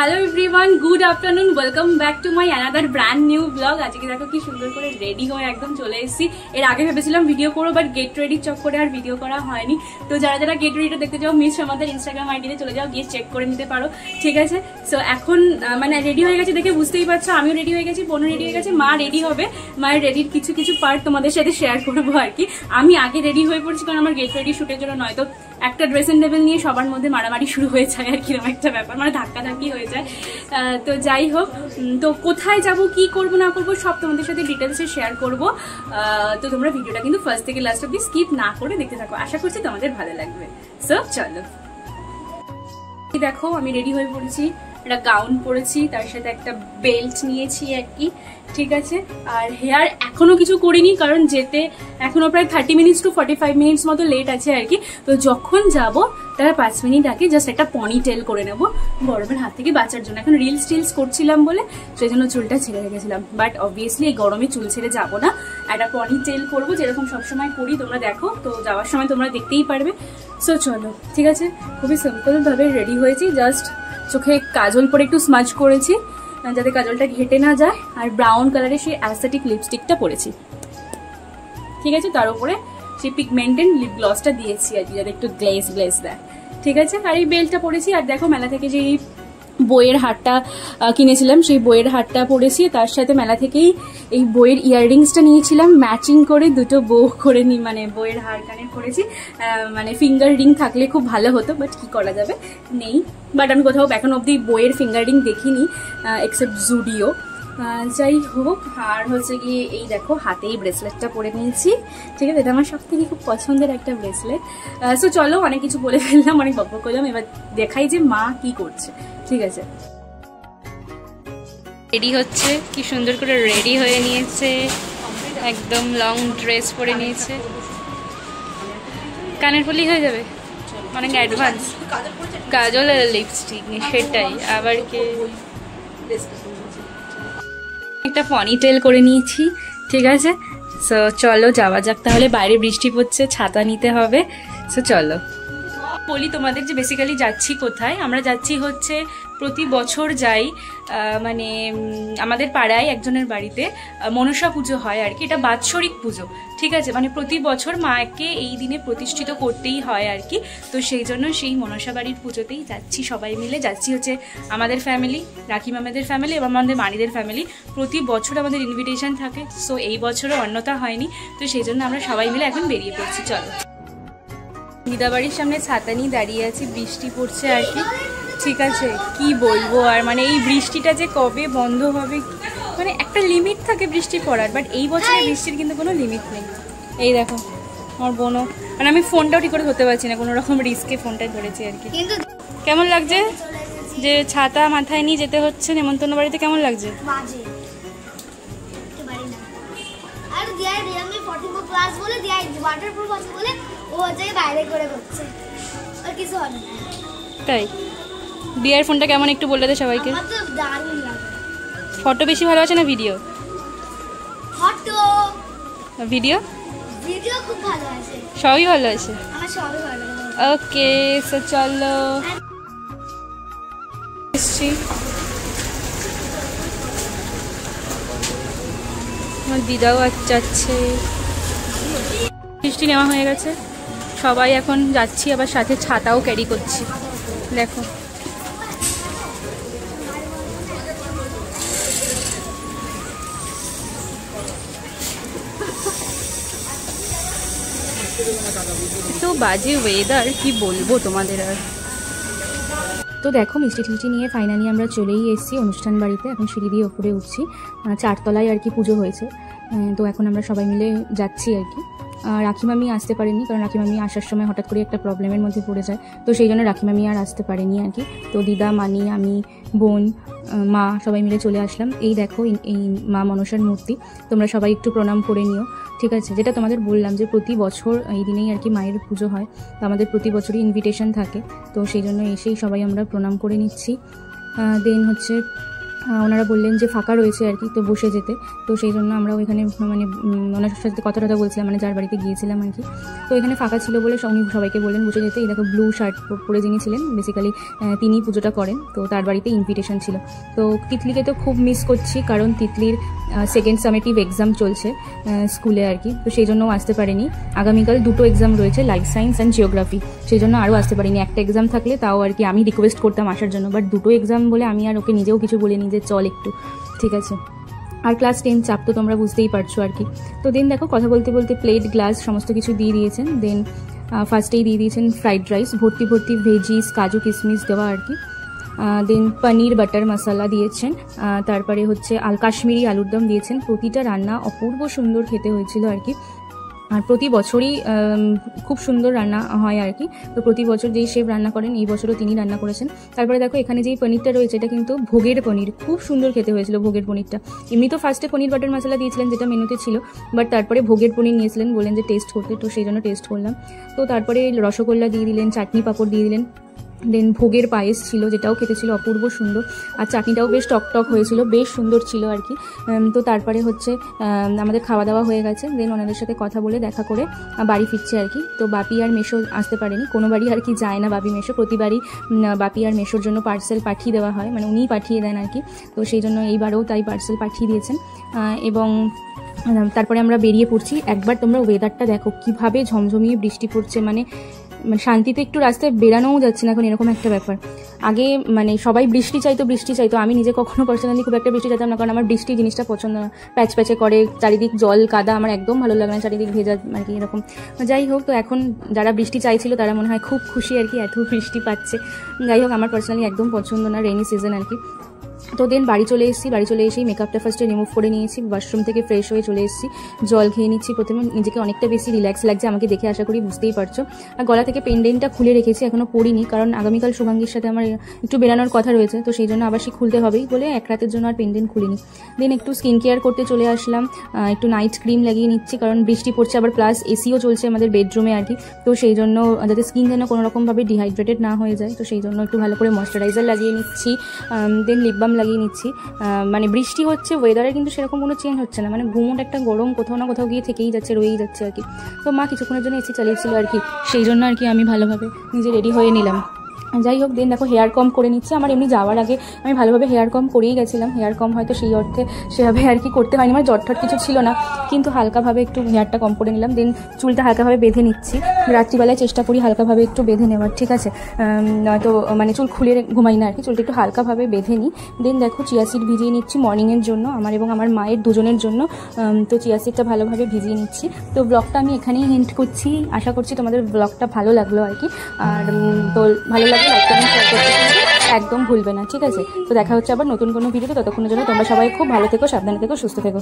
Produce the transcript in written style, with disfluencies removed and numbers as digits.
Hello everyone, good afternoon, welcome back to my another brand new blog. আজকে দেখো কি সুন্দর করে রেডি হয়ে একদম চলে এসেছি। এর আগে ভেবেছিলাম ভিডিও করবো, বাট গেট রেডির চক্করে আর ভিডিও করা হয়নি। তো যারা যারা গেট রেডিটা দেখতে চাও, মিস আমাদের ইনস্টাগ্রাম আইডিতে চলে যাও, গিয়ে চেক করে নিতে পারো, ঠিক আছে? সো এখন মানে রেডি হয়ে গেছে দেখে বুঝতেই পারছো, আমিও রেডি হয়ে গেছি, বোনও রেডি হয়ে গেছে, মা রেডি হবে। মায়ের রেডির কিছু কিছু পার্ট তোমাদের সাথে শেয়ার করবো আর কি। আমি আগে রেডি হয়ে পড়ছি, কারণ আমার গেট রেডি শুটের জন্য নয় তো একটা ড্রেসিং টেবিল নিয়ে সবার মধ্যে মারামারি শুরু হয়ে যায় আর কিরকম একটা ব্যাপার, মানে ধাক্কাধাক্কি হয়ে যায়। তো যাই হোক, তো কোথায় যাব, কি করব না করবো সব তোমাদের সাথে ডিটেলসে শেয়ার করব। তো তোমরা ভিডিওটা কিন্তু ফার্স্ট থেকে লাস্ট অব্দি স্কিপ না করে দেখতে থাকো, আশা করছি তোমাদের ভালো লাগবে। সো চলো, দেখো আমি রেডি হয়ে পড়েছি, একটা গাউন পরেছি, তার সাথে একটা বেল্ট নিয়েছি আর কি, ঠিক আছে? আর হেয়ার এখনো কিছু করিনি, কারণ যেতে এখনো প্রায় 30 মিনিটস টু 45 মিনিটস মতো লেট আছে আর কি। তো যখন যাব তারা 5 মিনিট আগে জাস্ট একটা পনি টেল করে নেবো গরমের হাত থেকে বাঁচার জন্য। এখন রিলস টিলস করছিলাম বলে সেই জন্য চুলটা ছেড়ে রেখেছিলাম, বাট অবভিয়াসলি এই গরমে চুল ছেড়ে যাবো না, একটা পনি টেল করবো যেরকম সবসময় করি, তোমরা দেখো। তো যাওয়ার সময় তোমরা দেখতেই পারবে। সো চলো, ঠিক আছে? খুবই সিম্পল ভাবে রেডি হয়েছি, জাস্ট চোখে কাজল পরে একটু স্মাজ করেছি যাতে কাজলটা ঘেটে না যায়, আর ব্রাউন কালারের সেই অ্যাস্থেটিক লিপস্টিকটা পরেছি, ঠিক আছে? তার উপরে সেই পিগমেন্টেড লিপ গ্লসটা দিয়েছি আর কি, যাতে একটু গ্লেজ গ্লেজ দেয়, ঠিক আছে? আর এই বেল্টটা পরেছি। আর দেখো মেলা থেকে যে বইয়ের হারটা কিনেছিলাম, সেই বইয়ের হারটা পরেছি, তার সাথে মেলা থেকেই এই বইয়ের ইয়াররিংসটা নিয়েছিলাম, ম্যাচিং করে দুটো বউ করে নি, মানে বইয়ের হার কানের করেছি। মানে ফিঙ্গার রিং থাকলে খুব ভালো হতো, বাট কি করা যাবে, নেই। বাট আমি কোথাও এখন অব্দি বইয়ের ফিঙ্গার রিং দেখিনি, এক্সেপ্ট জুডিও। যাই হোক, আর হচ্ছে গিয়ে এই দেখো হাতে এই ব্রেসলেটটা পরে নিয়েছি, ঠিক আছে? এটা আমার সব থেকে খুব পছন্দের একটা ব্রেসলেট। সো চলো, অনেক কিছু বলে ফেললাম, অনেক গল্প করলাম, এবার দেখাই যে মা কি করছে, ঠিক আছে? রেডি হচ্ছে, কি সুন্দর করে রেডি হয়ে নিয়েছে, একদম লং ড্রেস পরে নিয়েছে। কানের ফুলি হয়ে যাবে অনেক অ্যাডভান্স, কাজল আর লিপস্টিক সেটাই আবার কি, একটা পনি টেল করে নিয়েছি, ঠিক আছে? সো চলো যাওয়া যাক তাহলে। বাইরে বৃষ্টি পড়ছে, ছাতা নিতে হবে। সো চলো বলি তোমাদের যে বেসিক্যালি যাচ্ছি কোথায়। আমরা যাচ্ছি হচ্ছে, প্রতি বছর যাই, মানে আমাদের পাড়ায় একজনের বাড়িতে মনসা পুজো হয় আর কি। এটা বাৎসরিক পুজো, ঠিক আছে? মানে প্রতি বছর মাকে এই দিনে প্রতিষ্ঠিত করতেই হয় আর কি। তো সেই জন্য সেই মনসা বাড়ির পুজোতেই যাচ্ছি, সবাই মিলে যাচ্ছি। হচ্ছে আমাদের ফ্যামিলি, রাখি মামাদের ফ্যামিলি এবং আমাদের মানিদের ফ্যামিলি। প্রতি বছর আমাদের ইনভিটেশন থাকে, সো এই বছরও অন্যথা হয়নি। তো সেই জন্য আমরা সবাই মিলে এখন বেরিয়ে পড়ছি। চলো, দিদাবাড়ির সামনে ছাতা নিয়ে দাঁড়িয়ে আছি, বৃষ্টি পড়ছে আর কি, ঠিক আছে? কি বলবো আর, মানে এই বৃষ্টিটা যে কবে বন্ধ হবে, মানে একটা লিমিট থাকে বৃষ্টি পড়ার, বাট এই বছরে বৃষ্টির কিন্তু কোনো লিমিট নেই। এই দেখো আমার বোনও, মানে আমি ফোনটাও ঠিক করে ধরতে পারছি না, কোনো রকম রিস্কে ফোনটাই ধরেছি আর কি। কেমন লাগছে যে ছাতা মাথায় নিয়ে যেতে হচ্ছে নেমন্তন্ন বাড়িতে? কেমন লাগছে? তাই দিয়ার ফোনটা কেমন একটু বলে দে সবাইকে। ফটো বেশি ভালো আছে না ভিডিও? ফটো, ভিডিও, ভিডিও খুব ভালো আছে, সবই ভালো আছে, আমার সবই ভালো। ওকে, সো চলো। আমার দিদাও যাচ্ছে, বৃষ্টি নেওয়া হয়ে গেছে, সবাই এখন যাচ্ছি, আবার সাথে ছাতাও ক্যারি করছি। দেখো তো বাজে ওয়েদার, কি বলবো তোমাদের আর। তো দেখো মিষ্টি টিষ্টি নিয়ে ফাইনালি আমরা চলেই এসেছি অনুষ্ঠান বাড়িতে। এখন সিঁড়ি দিয়ে ওপরে উঠছি, 4 তলায় আর কি পুজো হয়েছে। তো এখন আমরা সবাই মিলে যাচ্ছি আর কি। রাখি মামি আসতে পারেনি, কারণ রাখি মামি আসার সময় হঠাৎ করে একটা প্রবলেমের মধ্যে পড়ে যায়, তো সেই জন্য রাখি মামি আর আসতে পারেনি আর কি। তো দিদা, মানি, আমি, বোন, মা সবাই মিলে চলে আসলাম। এই দেখো এই মা মনসার মূর্তি, তোমরা সবাই একটু প্রণাম করে নিও, ঠিক আছে? যেটা তোমাদের বললাম যে প্রতি বছর এই দিনেই আর কি মায়ের পুজো হয়, তো আমাদের প্রতি বছরই ইনভিটেশন থাকে, তো সেই জন্য এসেই সবাই আমরা প্রণাম করে নিচ্ছি। দেন হচ্ছে ওনারা বললেন যে ফাঁকা রয়েছে আর কি, তো বসে যেতে। তো সেই জন্য আমরা ওইখানে মানে ওনার সাথে কথা বলছিলাম, মানে যার বাড়িতে গিয়েছিলাম আর কি। তো এখানে ফাঁকা ছিল বলে উনি সবাইকে বললেন বসে যেতে। এই দেখো ব্লু শার্ট পরে যিনি ছিলেন বেসিক্যালি তিনিই পুজোটা করেন, তো তার বাড়িতে ইনভিটেশন ছিল। তো তিতলিকে তো খুব মিস করছি, কারণ তিতলির সেকেন্ড সামেটিভ এক্সাম চলছে স্কুলে আর কি, তো সেই জন্য আসতে পারেনি। আগামীকাল 2টো এক্সাম রয়েছে, লাইফ সায়েন্স অ্যান্ড জিওগ্রাফি, সেই জন্য আরও আসতে পারিনি। একটা এক্সাম থাকলে তাও আর কি আমি রিকোয়েস্ট করতাম আসার জন্য, বাট 2টো এক্সাম বলে আমি আর ওকে নিজেও কিছু বলিনি যে চল একটু, ঠিক আছে। আর ক্লাস 10 চাপ তো তোমরা বুঝতেই পারছো আর কি। তো দেন দেখো কথা বলতে বলতে প্লেট গ্লাস সমস্ত কিছু দিয়ে দিয়েছেন। দেন ফার্স্টেই দিয়ে দিয়েছেন ফ্রাইড রাইস, ভর্তি ভর্তি ভেজিস, কাজু কিশমিশ দেওয়া আর কি। দেন পনির বাটার মশলা দিয়েছেন, তারপরে হচ্ছে কাশ্মীরি আলুর দম দিয়েছেন। প্রতিটা রান্না অপূর্ব সুন্দর খেতে হয়েছিল আর কি। আর প্রতি বছরই খুব সুন্দর রান্না হয় আর কি। তো প্রতি বছর যেই শেফ রান্না করেন, এই বছরও তিনি রান্না করেছেন। তারপরে দেখো এখানে যেই পনিরটা রয়েছে এটা কিন্তু ভোগের পনির, খুব সুন্দর খেতে হয়েছিল ভোগের পনিরটা। এমনি তো ফার্স্টে পনির বাটার মশলা দিয়েছিলেন যেটা মেনুতে ছিল, বাট তারপরে ভোগের পনির নিয়েছিলেন, বললেন যে টেস্ট করতে, তো সেই জন্য টেস্ট করলাম। তো তারপরে রসগোল্লা দিয়ে দিলেন, চাটনি পাঁপড় দিয়ে দিলেন। দেন ভোগের পায়েস ছিল, যেটাও খেতে ছিল অপূর্ব সুন্দর, আর চাটনিটাও বেশ টক হয়েছিল, বেশ সুন্দর ছিল আর কি। তো তারপরে হচ্ছে আমাদের খাওয়া দাওয়া হয়ে গেছে। দেন ওনাদের সাথে কথা বলে দেখা করে বাড়ি ফিরছে আর কি। তো বাপি আর মেশো আসতে পারেনি, কোনো বাড়ি আর কি যায় না বাপি মেশো, প্রতিবারই বাপি আর মেশোর জন্য পার্সেল পাঠিয়ে দেওয়া হয়, মানে উনিই পাঠিয়ে দেন আর কি। তো সেই জন্য এইবারেও তাই পার্সেল পাঠিয়ে দিয়েছেন। এবং তারপরে আমরা বেরিয়ে পড়ছি। একবার তোমরা ওয়েদারটা দেখো কীভাবে ঝমঝমিয়ে বৃষ্টি পড়ছে, মানে শান্তিতে একটু রাস্তায় বেরানোও যাচ্ছে না এখন, এরকম একটা ব্যাপার। আগে মানে সবাই বৃষ্টি চাইতো, আমি নিজে কখনো পার্সোনালি খুব একটা বৃষ্টি চাইতাম না, কারণ আমার বৃষ্টি জিনিসটা পছন্দ না। প্যাচে করে চারিদিক জল কাদা, আমার একদম ভালো লাগে না, চারিদিক ভেজা আর কি এরকম। যাই হোক, তো এখন যারা বৃষ্টি চাইছিল তারা মনে হয় খুব খুশি আর কি, এত বৃষ্টি পাচ্ছে। যাই হোক, আমার পার্সোনালি একদম পছন্দ না রেইনি সিজন আর কি। তো দেন বাড়ি চলে এসেই মেকআপটা ফার্স্টে রিমুভ করে নিয়েছি, ওয়াশরুম থেকে ফ্রেশ হয়ে চলে এসেছি, জল খেয়ে নিচ্ছি। প্রথমে নিজেকে অনেকটা বেশি রিল্যাক্স লাগছে, আমাকে দেখে আশা করি বুঝতেই পারছো। আর গলা থেকে পেন্ডেন্টটা খুলে রেখেছি, এখনও পরিনি, কারণ আগামীকাল শুভাঙ্গীর সাথে আমার একটু বেরানোর কথা রয়েছে, তো সেই জন্য আবার সে খুলতে হবেই বলে এক রাতের জন্য আর পেন্ডেন্ট খুলিনি। দেন একটু স্কিন কেয়ার করতে চলে আসলাম, একটু নাইট ক্রিম লাগিয়ে নিচ্ছি, কারণ বৃষ্টি পড়ছে, আবার প্লাস এসিও চলছে আমাদের বেডরুমে আর কি। তো সেই জন্য যাতে স্কিন যেন কোনোরকমভাবে ডিহাইড্রেটেড না হয়ে যায়, তো সেই জন্য একটু ভালো করে ময়শ্চারাইজার লাগিয়ে নিচ্ছি। দেন লিপ বাম লাগিয়ে নিচ্ছি। মানে বৃষ্টি হচ্ছে, ওয়েদারে কিন্তু সেরকম কোনো চেঞ্জ হচ্ছে না, মানে গুমোট একটা গরম কোথাও না কোথাও গিয়ে থেকেই যাচ্ছে, রয়েই যাচ্ছে আর কি। তো মা কিছুক্ষণের জন্য এসি চালিয়েছিল আর কি, সেই জন্য আর কি আমি ভালোভাবে নিজে রেডি হয়ে নিলাম। যাই হোক, দেন দেখো হেয়ার কম করে নিচ্ছি। আমার এমনি যাওয়ার আগে আমি ভালোভাবে হেয়ার কম করেই গেছিলাম, হেয়ার কম হয়তো সেই অর্থে সেভাবে আর কি করতে হয়নি, আমার জটঠট কিছু ছিল না, কিন্তু হালকাভাবে একটু হেয়ারটা কম করে নিলাম। দেন চুলটা হালকাভাবে বেঁধে নিচ্ছি, রাত্রিবেলায় চেষ্টা করি হালকাভাবে একটু বেঁধে নেওয়ার, ঠিক আছে। নয়তো মানে চুল খুলে ঘুমাই না আর কি, চুলটা একটু হালকাভাবে বেঁধে নিই। দেন দেখো চিয়া সিড ভিজিয়ে নিচ্ছি মর্নিংয়ের জন্য, আমার এবং আমার মায়ের দুজনের জন্য। তো চিয়া সিডটা ভালোভাবে ভিজিয়ে নিচ্ছি। তো ব্লগটা আমি এখানেই এন্ড করছি, আশা করছি তোমাদের ব্লগটা ভালো লাগলো আর কি। আর তো ভালো লাগলো লাইক কমেন্ট শেয়ার করতে একদম ভুলবে না, ঠিক আছে। তো দেখা হচ্ছে আবার নতুন কোনো ভিডিওতে, ততক্ষণের জন্য তোমরা সবাই খুব ভালো থেকো, সাবধানে থেকো, সুস্থ থেকো।